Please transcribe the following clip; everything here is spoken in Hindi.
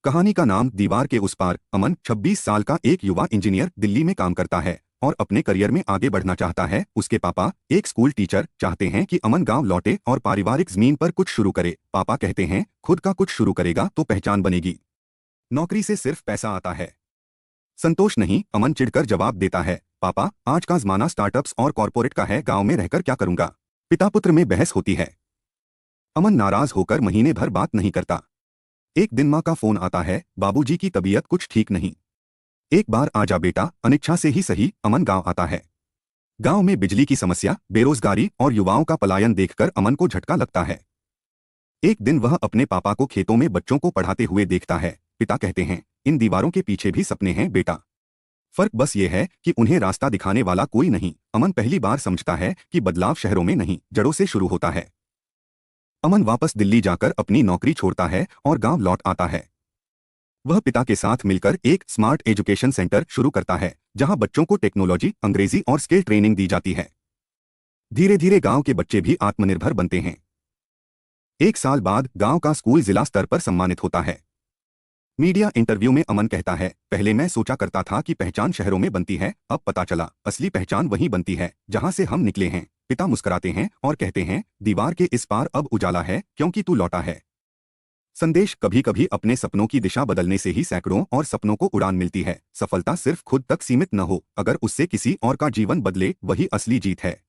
कहानी का नाम दीवार के उस पार। अमन 26 साल का एक युवा इंजीनियर दिल्ली में काम करता है और अपने करियर में आगे बढ़ना चाहता है। उसके पापा एक स्कूल टीचर चाहते हैं कि अमन गांव लौटे और पारिवारिक जमीन पर कुछ शुरू करे। पापा कहते हैं खुद का कुछ शुरू करेगा तो पहचान बनेगी, नौकरी से सिर्फ पैसा आता है, संतोष नहीं। अमन चिढ़कर जवाब देता है, पापा आज का जमाना स्टार्टअप्स और कॉरपोरेट का है, गांव में रहकर क्या करूंगा। पिता पुत्र में बहस होती है। अमन नाराज होकर महीने भर बात नहीं करता। एक दिन माँ का फोन आता है, बाबूजी की तबीयत कुछ ठीक नहीं, एक बार आजा बेटा। अनिच्छा से ही सही अमन गांव आता है। गांव में बिजली की समस्या, बेरोजगारी और युवाओं का पलायन देखकर अमन को झटका लगता है। एक दिन वह अपने पापा को खेतों में बच्चों को पढ़ाते हुए देखता है। पिता कहते हैं, इन दीवारों के पीछे भी सपने हैं बेटा, फर्क बस ये है कि उन्हें रास्ता दिखाने वाला कोई नहीं। अमन पहली बार समझता है कि बदलाव शहरों में नहीं, जड़ों से शुरू होता है। अमन वापस दिल्ली जाकर अपनी नौकरी छोड़ता है और गांव लौट आता है। वह पिता के साथ मिलकर एक स्मार्ट एजुकेशन सेंटर शुरू करता है, जहां बच्चों को टेक्नोलॉजी, अंग्रेजी और स्किल ट्रेनिंग दी जाती है। धीरे धीरे गांव के बच्चे भी आत्मनिर्भर बनते हैं। एक साल बाद गांव का स्कूल जिला स्तर पर सम्मानित होता है। मीडिया इंटरव्यू में अमन कहता है, पहले मैं सोचा करता था कि पहचान शहरों में बनती है, अब पता चला असली पहचान वहीं बनती है जहां से हम निकले हैं। पिता मुस्कुराते हैं और कहते हैं, दीवार के इस पार अब उजाला है क्योंकि तू लौटा है। संदेश, कभी कभी अपने सपनों की दिशा बदलने से ही सैकड़ों और सपनों को उड़ान मिलती है। सफलता सिर्फ खुद तक सीमित न हो, अगर उससे किसी और का जीवन बदले वही असली जीत है।